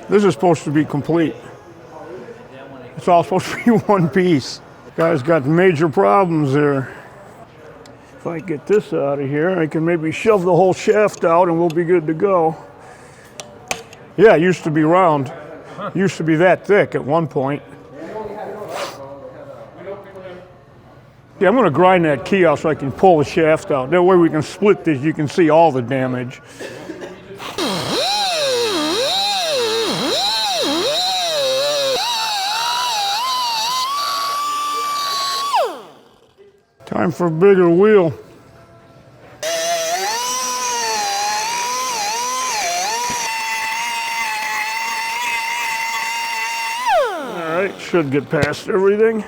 This is supposed to be complete. It's all supposed to be one piece. Guy's got major problems there. If I get this out of here, I can maybe shove the whole shaft out and we'll be good to go. Yeah, it used to be round. It used to be that thick at one point. Yeah, I'm going to grind that key out so I can pull the shaft out. That way we can split this. You can see all the damage. Time for a bigger wheel. All right, should get past everything.